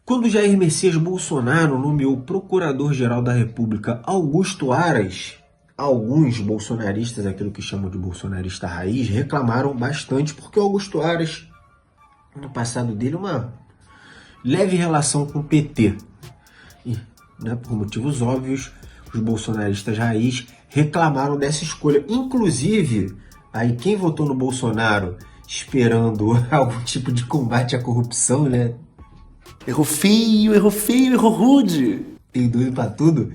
Quando Jair Messias Bolsonaro nomeou Procurador-Geral da República Augusto Aras, alguns bolsonaristas, aquilo que chamam de bolsonarista raiz, reclamaram bastante porque o Augusto Aras, no passado dele, uma leve relação com o PT. E, por motivos óbvios, os bolsonaristas raiz reclamaram dessa escolha. Inclusive, aí quem votou no Bolsonaro esperando algum tipo de combate à corrupção, né? Errou feio, errou rude. Tem doido pra tudo.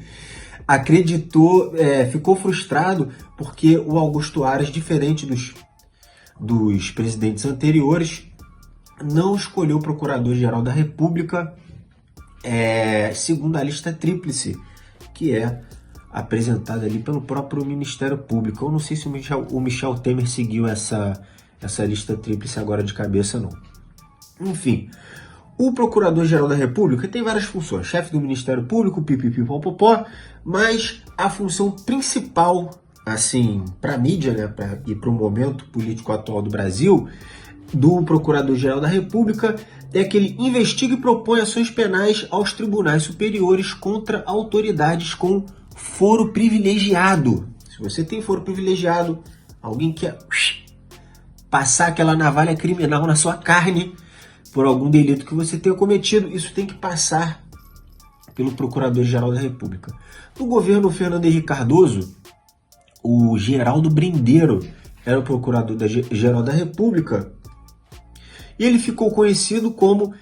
Acreditou, ficou frustrado porque o Augusto Aras, diferente dos presidentes anteriores, não escolheu o Procurador-Geral da República segundo a lista tríplice, que é apresentada ali pelo próprio Ministério Público. Eu não sei se o Michel Temer seguiu essa lista tríplice agora de cabeça, não. Enfim, o Procurador-Geral da República tem várias funções. Chefe do Ministério Público, pipipipopopó, mas a função principal, assim, para a mídia, né, e para o momento político atual do Brasil, do Procurador-Geral da República, é que ele investiga e propõe ações penais aos tribunais superiores contra autoridades com foro privilegiado. Se você tem foro privilegiado, alguém quer passar aquela navalha criminal na sua carne por algum delito que você tenha cometido, isso tem que passar pelo Procurador-Geral da República. No governo Fernando Henrique Cardoso, o Geraldo Brindeiro era o Procurador-Geral da República e ele ficou conhecido como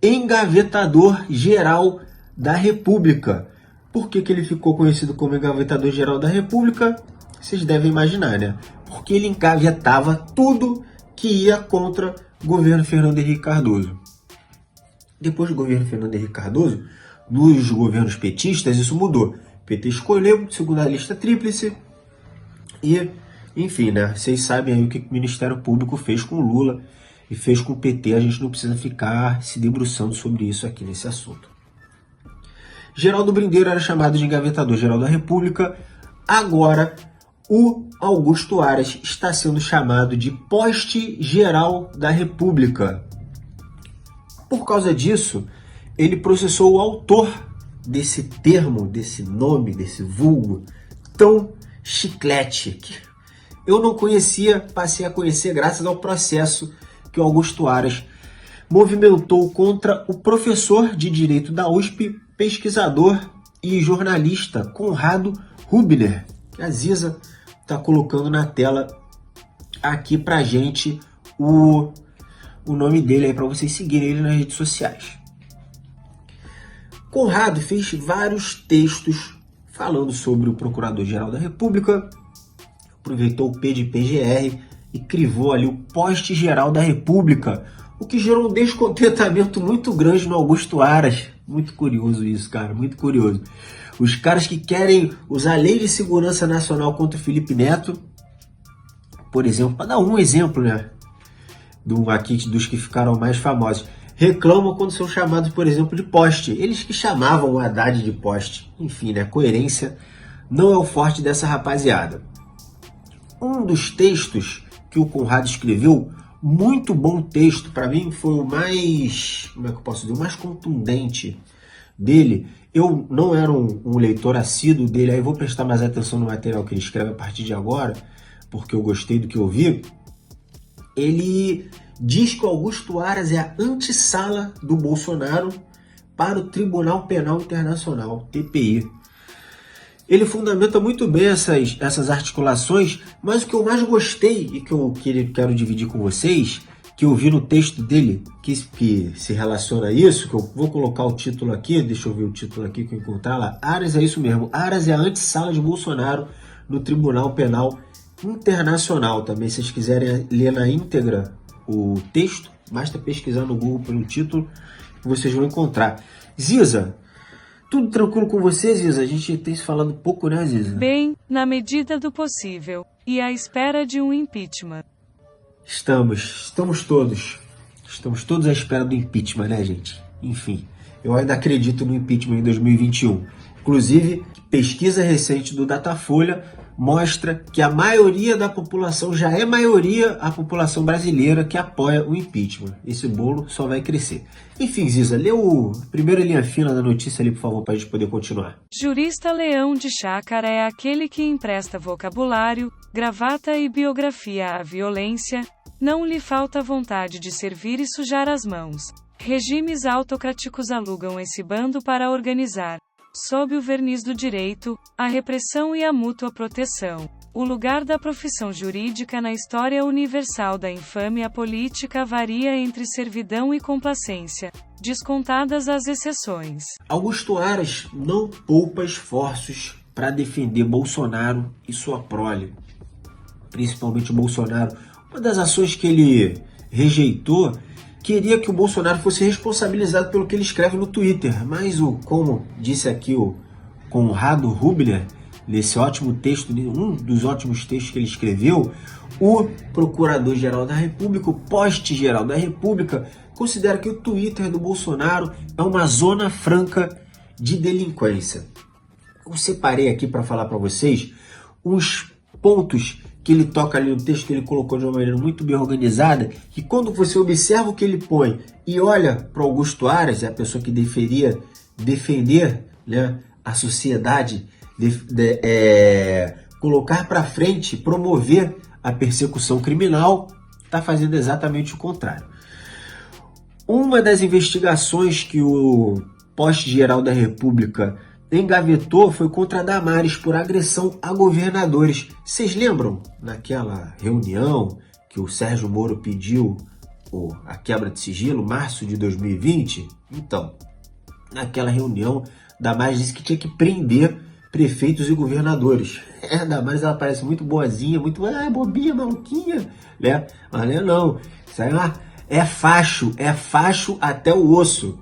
Engavetador-Geral da República. Por que ele ficou conhecido como Engavetador-Geral da República? Vocês devem imaginar, né? Porque ele engavetava tudo que ia contra o governo Fernando Henrique Cardoso. Depois do governo Fernando Henrique Cardoso, nos governos petistas, isso mudou. O PT escolheu, segundo a lista tríplice, e, enfim, né? Vocês sabem aí o que o Ministério Público fez com o Lula e fez com o PT, a gente não precisa ficar se debruçando sobre isso aqui nesse assunto. Geraldo Brindeiro era chamado de Engavetador-Geral da República, agora o Augusto Aras está sendo chamado de Poste-Geral da República. Por causa disso, ele processou o autor desse termo, desse nome, desse vulgo tão chiclete, que eu não conhecia, passei a conhecer graças ao processo que o Augusto Aras movimentou contra o professor de Direito da USP, pesquisador e jornalista Conrado Rubner, que a Ziza está colocando na tela aqui pra gente o nome dele aí para vocês seguirem ele nas redes sociais. Conrado fez vários textos falando sobre o Procurador-Geral da República, aproveitou o P de PGR e crivou ali o Poste-Geral da República, o que gerou um descontentamento muito grande no Augusto Aras. Muito curioso isso, cara, muito curioso. Os caras que querem usar a Lei de Segurança Nacional contra o Felipe Neto, por exemplo, para dar um exemplo, né, dos que ficaram mais famosos, reclamam quando são chamados, por exemplo, de poste. Eles que chamavam o Haddad de poste. Enfim, né, coerência não é o forte dessa rapaziada. Um dos textos que o Conrado escreveu, muito bom texto, para mim foi o mais, como é que eu posso dizer, o mais contundente dele. Eu não era um leitor assíduo dele, aí vou prestar mais atenção no material que ele escreve a partir de agora, porque eu gostei do que eu vi. Ele diz que o Augusto Aras é a antessala do Bolsonaro para o Tribunal Penal Internacional, TPI. Ele fundamenta muito bem essas articulações, mas o que eu mais gostei e que eu quero dividir com vocês, que eu vi no texto dele, que se relaciona a isso, que eu vou colocar o título aqui, deixa eu ver o título aqui que eu encontrar lá. Aras é isso mesmo, Aras é a antessala de Bolsonaro no Tribunal Penal Internacional. Também, se vocês quiserem ler na íntegra o texto, basta pesquisar no Google pelo título que vocês vão encontrar. Ziza, tudo tranquilo com você, Ziza? A gente tem se falado pouco, né, Ziza? Bem, na medida do possível. E à espera de um impeachment. Estamos todos. Estamos todos à espera do impeachment, né, gente? Enfim, eu ainda acredito no impeachment em 2021. Inclusive, pesquisa recente do Datafolha mostra que a maioria da população, já é maioria a população brasileira que apoia o impeachment. Esse bolo só vai crescer. Enfim, Ziza, lê o primeira linha fina da notícia ali, por favor, para a gente poder continuar. Jurista Leão de Chácara é aquele que empresta vocabulário, gravata e biografia à violência. Não lhe falta vontade de servir e sujar as mãos. Regimes autocráticos alugam esse bando para organizar, sob o verniz do direito, a repressão e a mútua proteção. O lugar da profissão jurídica na história universal da infâmia política varia entre servidão e complacência, descontadas as exceções. Augusto Aras não poupa esforços para defender Bolsonaro e sua prole, principalmente o Bolsonaro. Uma das ações que ele rejeitou queria que o Bolsonaro fosse responsabilizado pelo que ele escreve no Twitter, mas como disse aqui o Conrado Rubner, nesse ótimo texto, um dos ótimos textos que ele escreveu, o Procurador-Geral da República, o Poste-Geral da República, considera que o Twitter do Bolsonaro é uma zona franca de delinquência. Eu separei aqui para falar para vocês uns pontos que ele toca ali no texto, que ele colocou de uma maneira muito bem organizada, que quando você observa o que ele põe e olha para Augusto Aras, é a pessoa que deveria defender, né, a sociedade, colocar para frente, promover a persecução criminal, está fazendo exatamente o contrário. Uma das investigações que o Poste-Geral da República engavetou foi contra Damares por agressão a governadores. Vocês lembram naquela reunião que o Sérgio Moro pediu a quebra de sigilo, março de 2020? Então, naquela reunião, Damares disse que tinha que prender prefeitos e governadores. Damares, ela parece muito boazinha, muito bobinha, maluquinha, né? Mas não, isso aí é facho até o osso.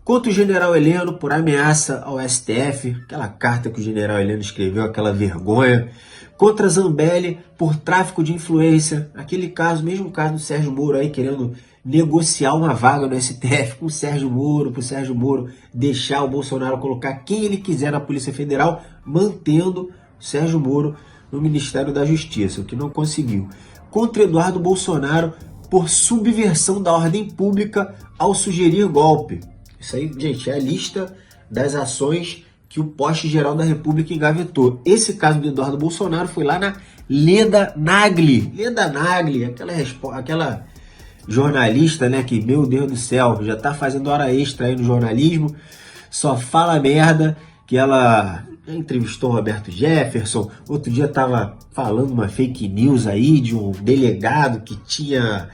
Contra o general Heleno por ameaça ao STF, aquela carta que o general Heleno escreveu, aquela vergonha. Contra Zambelli por tráfico de influência, aquele caso, mesmo caso do Sérgio Moro aí querendo negociar uma vaga no STF com o Sérgio Moro, para o Sérgio Moro deixar o Bolsonaro colocar quem ele quiser na Polícia Federal, mantendo o Sérgio Moro no Ministério da Justiça, o que não conseguiu. Contra Eduardo Bolsonaro por subversão da ordem pública ao sugerir golpe. Isso aí, gente, é a lista das ações que o Poste-Geral da República engavetou. Esse caso do Eduardo Bolsonaro foi lá na Leda Nagli. Leda Nagli, aquela jornalista, né, que, meu Deus do céu, já tá fazendo hora extra aí no jornalismo, só fala merda, que ela entrevistou o Roberto Jefferson, outro dia tava falando uma fake news aí de um delegado que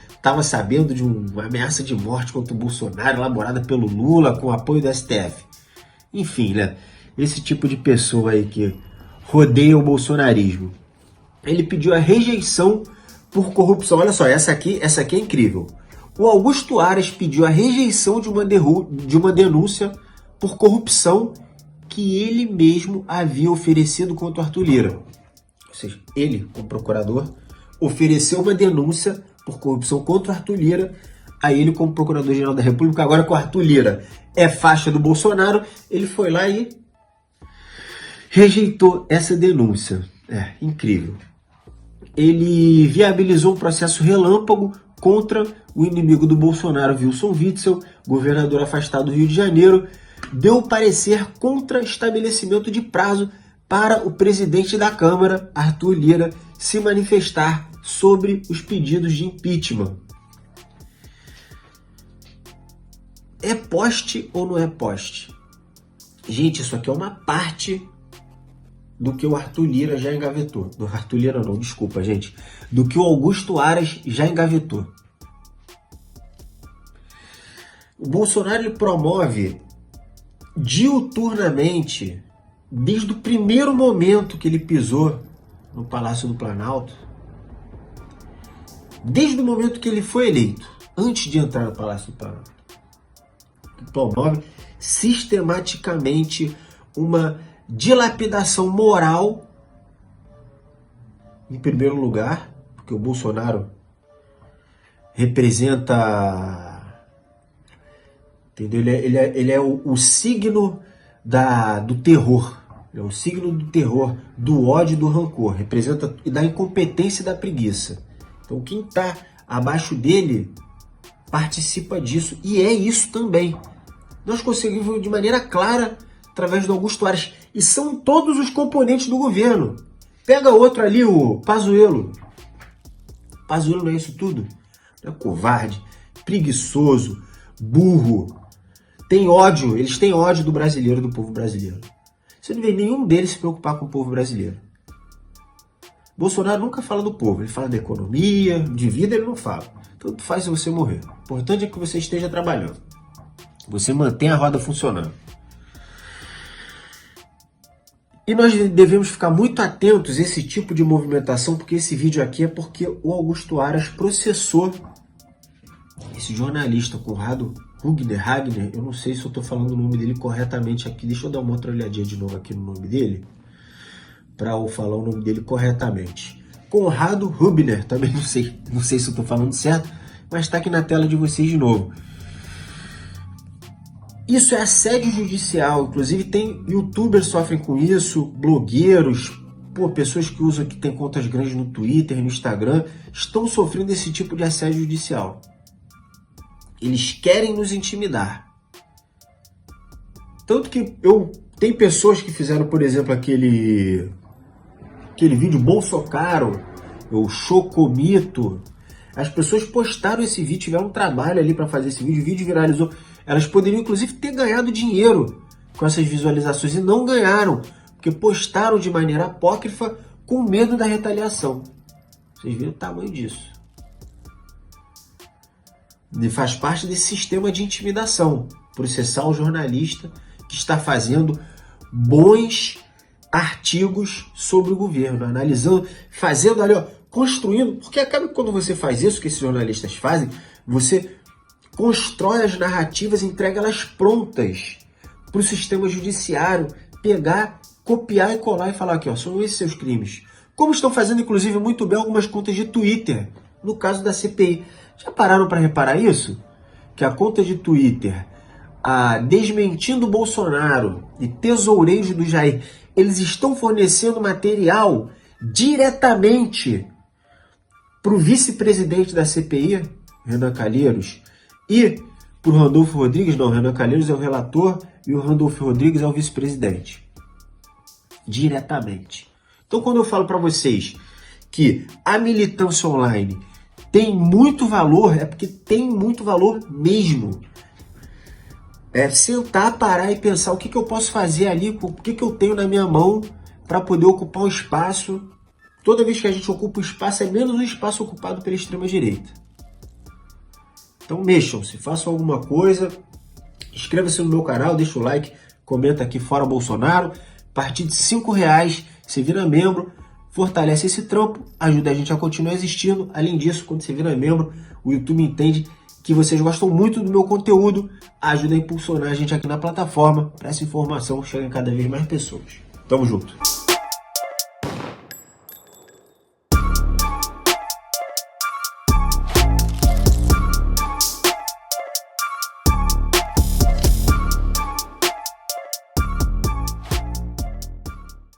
estava sabendo de uma ameaça de morte contra o Bolsonaro elaborada pelo Lula com o apoio do STF. Enfim, né? Esse tipo de pessoa aí que rodeia o bolsonarismo. Ele pediu a rejeição por corrupção. Olha só, essa aqui é incrível. O Augusto Aras pediu a rejeição de uma denúncia por corrupção que ele mesmo havia oferecido contra o Arthur Lira. Ou seja, ele, como procurador, ofereceu uma denúncia por corrupção contra o Arthur Lira a ele como Procurador-Geral da República. Agora que o Arthur Lira é faixa do Bolsonaro, ele foi lá e rejeitou essa denúncia. É incrível. Ele viabilizou um processo relâmpago contra o inimigo do Bolsonaro, Wilson Witzel, governador afastado do Rio de Janeiro, deu parecer contra estabelecimento de prazo para o presidente da Câmara, Arthur Lira, se manifestar sobre os pedidos de impeachment. É poste ou não é poste? Gente, isso aqui é uma parte do que o Arthur Lira já engavetou. Do Arthur Lira não, desculpa, gente. Do que o Augusto Aras já engavetou. O Bolsonaro, ele promove diuturnamente, desde o primeiro momento que ele pisou no Palácio do Planalto, desde o momento que ele foi eleito, antes de entrar no Palácio do Planalto, promove sistematicamente uma dilapidação moral, em primeiro lugar, porque o Bolsonaro representa, entendeu? Ele é o signo do terror. É o signo do terror, do ódio e do rancor. Representa e da incompetência e da preguiça. Então quem está abaixo dele participa disso. E é isso também. Nós conseguimos de maneira clara através do Augusto Aras. E são todos os componentes do governo. Pega outro ali, o Pazuello. Pazuello não é isso tudo? É covarde, preguiçoso, burro. Tem ódio, eles têm ódio do brasileiro, do povo brasileiro. Você não vê nenhum deles se preocupar com o povo brasileiro. Bolsonaro nunca fala do povo, ele fala da economia, de vida ele não fala. Tanto faz se você morrer. O importante é que você esteja trabalhando. Você mantém a roda funcionando. E nós devemos ficar muito atentos a esse tipo de movimentação, porque esse vídeo aqui é porque o Augusto Aras processou esse jornalista Conrado Hagner, eu não sei se eu estou falando o nome dele corretamente aqui, deixa eu dar uma outra olhadinha de novo aqui no nome dele, para eu falar o nome dele corretamente. Conrado Hübner, também não sei se eu estou falando certo, mas está aqui na tela de vocês de novo. Isso é assédio judicial, inclusive tem youtubers que sofrem com isso, blogueiros, pessoas que têm contas grandes no Twitter, no Instagram, estão sofrendo esse tipo de assédio judicial. Eles querem nos intimidar. Tanto que tem pessoas que fizeram, por exemplo, aquele vídeo Bolsocaro, o Chocomito. As pessoas postaram esse vídeo, tiveram um trabalho ali para fazer esse vídeo, o vídeo viralizou. Elas poderiam, inclusive, ter ganhado dinheiro com essas visualizações e não ganharam, porque postaram de maneira apócrifa com medo da retaliação. Vocês viram o tamanho disso. E faz parte desse sistema de intimidação, processar o jornalista que está fazendo bons artigos sobre o governo, analisando, fazendo ali, construindo, porque acaba que quando você faz isso que esses jornalistas fazem, você constrói as narrativas e entrega elas prontas para o sistema judiciário pegar, copiar e colar e falar aqui, são esses seus crimes. Como estão fazendo, inclusive, muito bem algumas contas de Twitter, no caso da CPI. Já pararam para reparar isso? Que a conta de Twitter, Desmentindo Bolsonaro e Tesoureiros do Jair, eles estão fornecendo material diretamente para o vice-presidente da CPI, Renan Calheiros, e para o Randolfo Rodrigues. Não, Renan Calheiros é o relator e o Randolfo Rodrigues é o vice-presidente. Diretamente. Então, quando eu falo para vocês que a militância online tem muito valor, é porque tem muito valor mesmo. É sentar, parar e pensar o que eu posso fazer ali, o que eu tenho na minha mão para poder ocupar um espaço. Toda vez que a gente ocupa um espaço, é menos um espaço ocupado pela extrema-direita. Então mexam-se, façam alguma coisa, inscreva-se no meu canal, deixa o like, comenta aqui Fora Bolsonaro. A partir de R$5 você vira membro, fortalece esse trampo, ajuda a gente a continuar existindo. Além disso, quando você vira membro, o YouTube entende que vocês gostam muito do meu conteúdo, ajuda a impulsionar a gente aqui na plataforma para essa informação chegar em cada vez mais pessoas. Tamo junto!